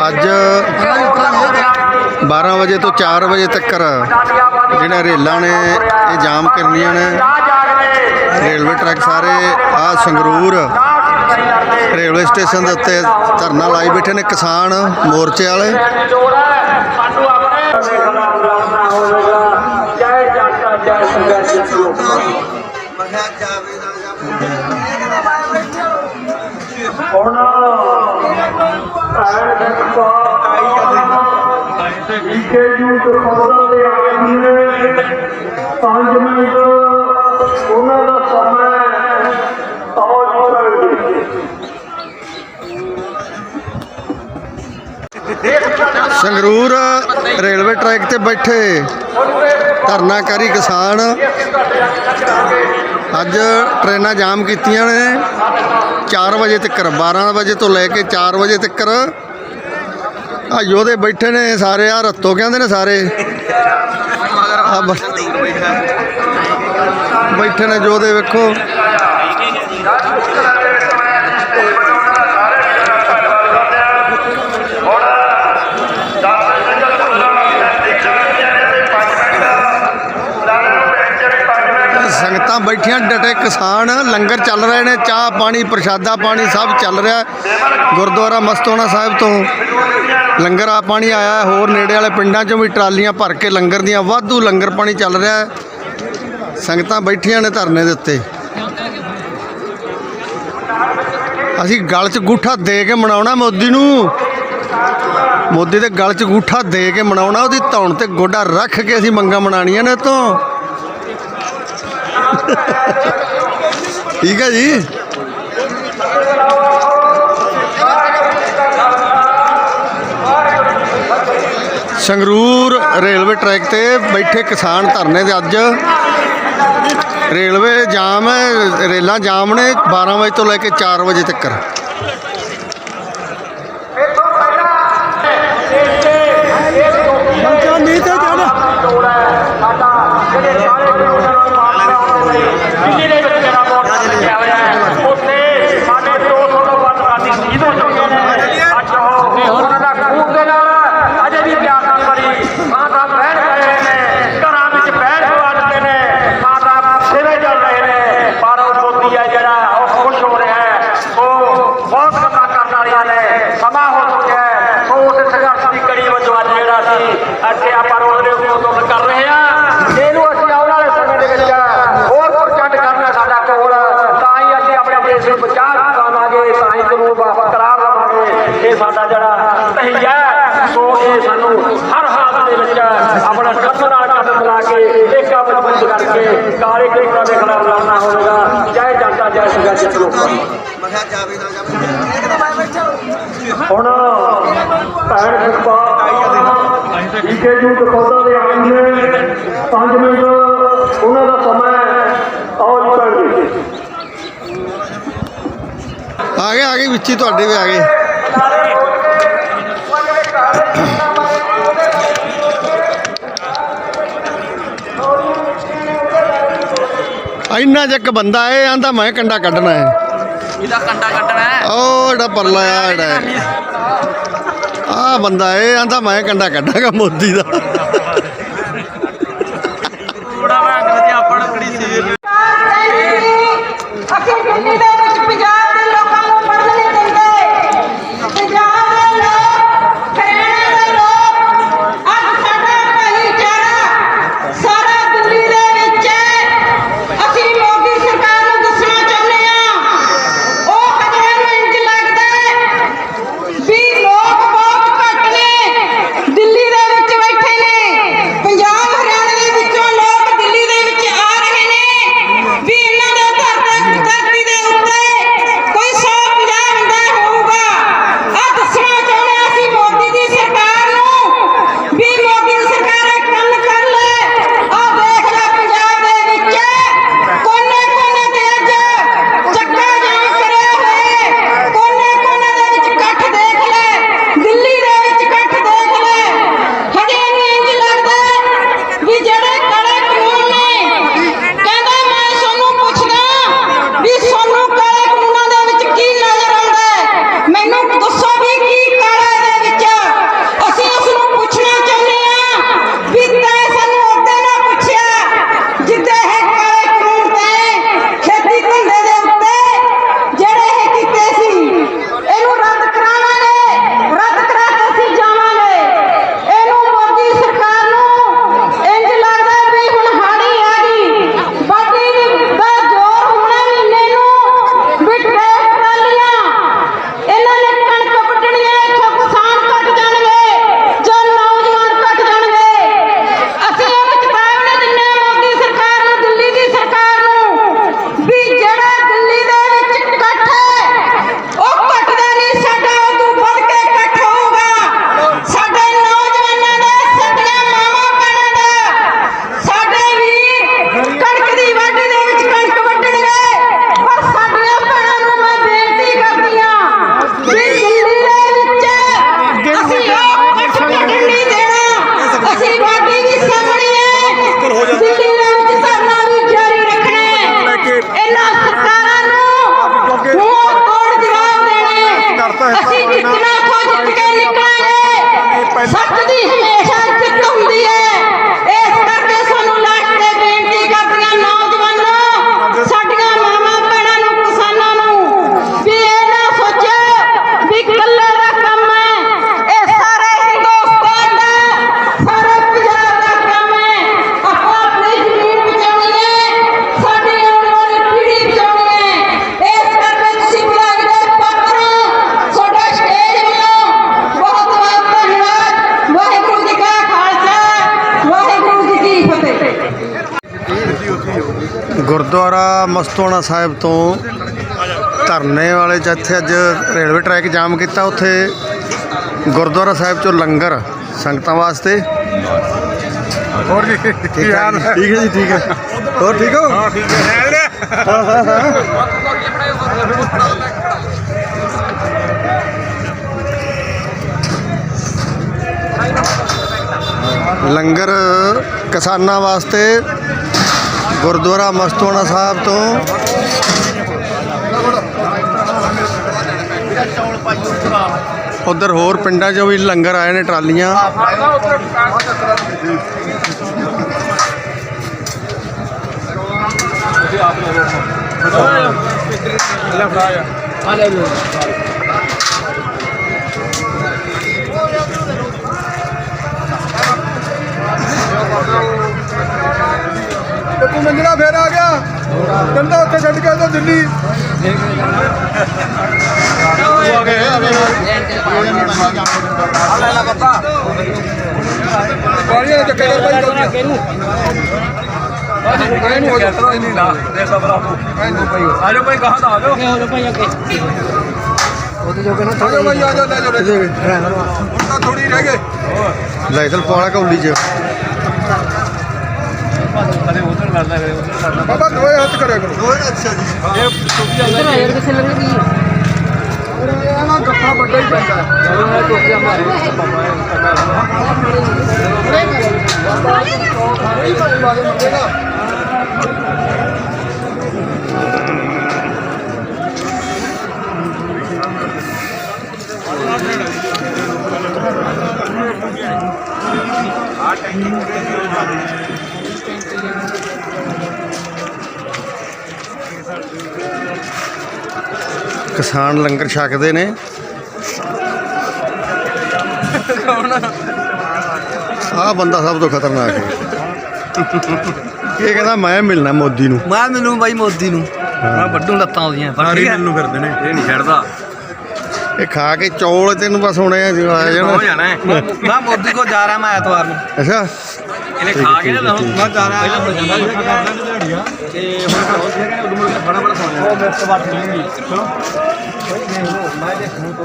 ਅੱਜ 12 ਵਜੇ ਤੋਂ 4 ਵਜੇ ਤੱਕ ਜਿਹੜਾ ਰੇਲਾਂ ਨੇ ਇਹ ਜਾਮ ਕਰਨੀਆਂ ਨੇ। ਰੇਲਵੇ ਟਰੈਕ ਸਾਰੇ ਆ ਸੰਗਰੂਰ ਰੇਲਵੇ ਸਟੇਸ਼ਨ ਦੇ ਉੱਤੇ ਧਰਨਾ ਲਾਈ ਬੈਠੇ ਨੇ ਕਿਸਾਨ ਮੋਰਚੇ ਵਾਲੇ। ਸੰਗਰੂਰ ਰੇਲਵੇ ਟਰੈਕ ਤੇ ਬੈਠੇ ਧਰਨਾਕਾਰੀ ਕਿਸਾਨ ਅੱਜ ਟ੍ਰੇਨਾਂ ਜਾਮ ਕੀਤੀਆਂ ਨੇ 4 ਵਜੇ ਤੱਕ। 12 ਵਜੇ ਤੋਂ ਲੈ ਕੇ 4 ਵਜੇ ਤੱਕ ਆ ਯੋਧੇ ਬੈਠੇ ਨੇ ਸਾਰੇ। ਆ ਰੱਤੋ ਕਹਿੰਦੇ ਨੇ ਸਾਰੇ ਬੈਠੇ ਨੇ ਯੋਧੇ। ਵੇਖੋ संगतां बैठियां डटे। किसान लंगर चल रहे हैं, चाह पानी प्रशादा पानी सब चल रहा है। गुरुद्वारा मस्तोना साहिब तो लंगर आ पानी आया है। होर नेड़े वाले पिंडां चों भी ट्रालियां भर के लंगर दियां वाधू लंगर पानी चल रहा है। संगतां बैठियां ने धरने दे उत्ते। असीं गल च गूठा दे के मनाउणा मोदी नूं। मोदी दे गल च गूठा दे के मनाउणा, उहदी धौण ते गोडा रख के असीं मंगां मनाणीआं ने तो। ठीक है जी। संगरूर रेलवे ट्रैक ते बैठे किसान धरने दे। अज रेलवे जाम है, रेलां जाम ने 12 वजे तो लैके 4 वजे तक। आ गए विच ही तुहाडे भी आ गए। इन्ना जक बंदा है आंदा मैं कंडा कड्ढना है। ओ परला आ बंदा है आंदा मैं कंडा कड्ढांगा मोदी दा। ਦਿੱਲੀ ਦੇ ਵਿੱਚ ਬੈਠੇ ਨੇ ਗੁਰਦੁਆਰਾ ਮਸਤੋਣਾ ਸਾਹਿਬ ਤੋਂ ਧਰਨੇ ਵਾਲੇ ਜਿੱਥੇ ਅੱਜ ਰੇਲਵੇ ਟਰੈਕ ਜਾਮ ਕੀਤਾ, ਉੱਥੇ ਗੁਰਦੁਆਰਾ ਸਾਹਿਬ ਚੋਂ ਲੰਗਰ ਸੰਗਤਾਂ ਵਾਸਤੇ। ਹੋਰ ਜੀ ਕੀ ਹਾਲ ਹੈ? ਠੀਕ ਹੈ ਜੀ, ਠੀਕ ਹੈ। ਹੋਰ ਠੀਕ ਹੋ? ਹਾਂ ਠੀਕ ਹੈ ਵੀਰੇ। ਲੰਗਰ ਕਿਸਾਨਾਂ ਵਾਸਤੇ ਗੁਰਦੁਆਰਾ ਮਸਤੋਣਾ ਸਾਹਿਬ ਤੋਂ। ਉਧਰ ਹੋਰ ਪਿੰਡਾਂ 'ਚੋਂ ਵੀ ਲੰਗਰ ਆਏ ਨੇ, ਟਰਾਲੀਆਂ। ਤੂੰ ਮੰਜਣਾ ਫੇਰ ਆ ਗਿਆ ਕਹਿੰਦਾ ਉੱਥੇ ਛੱਡ ਕੇ ਤਾਂ ਦਿੱਲੀ ਬਾੜੀਆਂ ਚੱਕੇ ਕਰ ਆਜੋ ਭਾਈ ਕਹਾਂ ਆ ਜਾਓ ਉਹਦੇ ਜੋ ਕਹਿੰਦਾ ਥੋੜੇ ਭਾਈ ਆ ਜਾਓ ਲੈ ਜਾਓ ਹੁਣ ਤਾਂ ਥੋੜੀ ਰਹਿ ਗਏ ਲੈ ਚਲ ਪਵਾਲਾ ਕੌਲੀ 'ਚ। ਬਾਬਾ ਦੋਏ ਹੱਥ ਕਰਿਆ ਕਰੋ ਦੋਏ। ਅੱਛਾ ਜੀ इधर आ यार किसे लगने की ਇਹ ਨਾ ਗੱਫਾ ਵੱਡਾ ਹੀ ਪੈਂਦਾ ਕਿਸਾਨ ਲੰਗਰ ਛਕਦੇ ਨੇ। ਆਹ ਬੰਦਾ ਸਭ ਤੋਂ ਖਤਰਨਾਕ ਹੈ। ਇਹ ਕਹਿੰਦਾ ਮੈਂ ਮਿਲਣਾ ਮੋਦੀ ਨੂੰ। मैं मिलूं भाई मोदी नु मैं बड्डू लत्तां ओदियां पर ठीक है ਫਿਰਦੇ ਨੇ ये नहीं छड़दा ਇਹ ਖਾ ਕੇ ਚੌਲ ਤੈਨੂੰ ਬਸ ਹੁਣੇ ਆ ਜਾਣਾ। हो जाना है मैं मोदी को जा रहा मैं एतवार नु ਅੱਛਾ, इन्हें खा के ना मैं जा रहा पहले बंदा ते हुन घरों से कहने उदम के बड़ा बड़ा खाना वो मेरे से बात करेंगी चलो मैं देखूं तो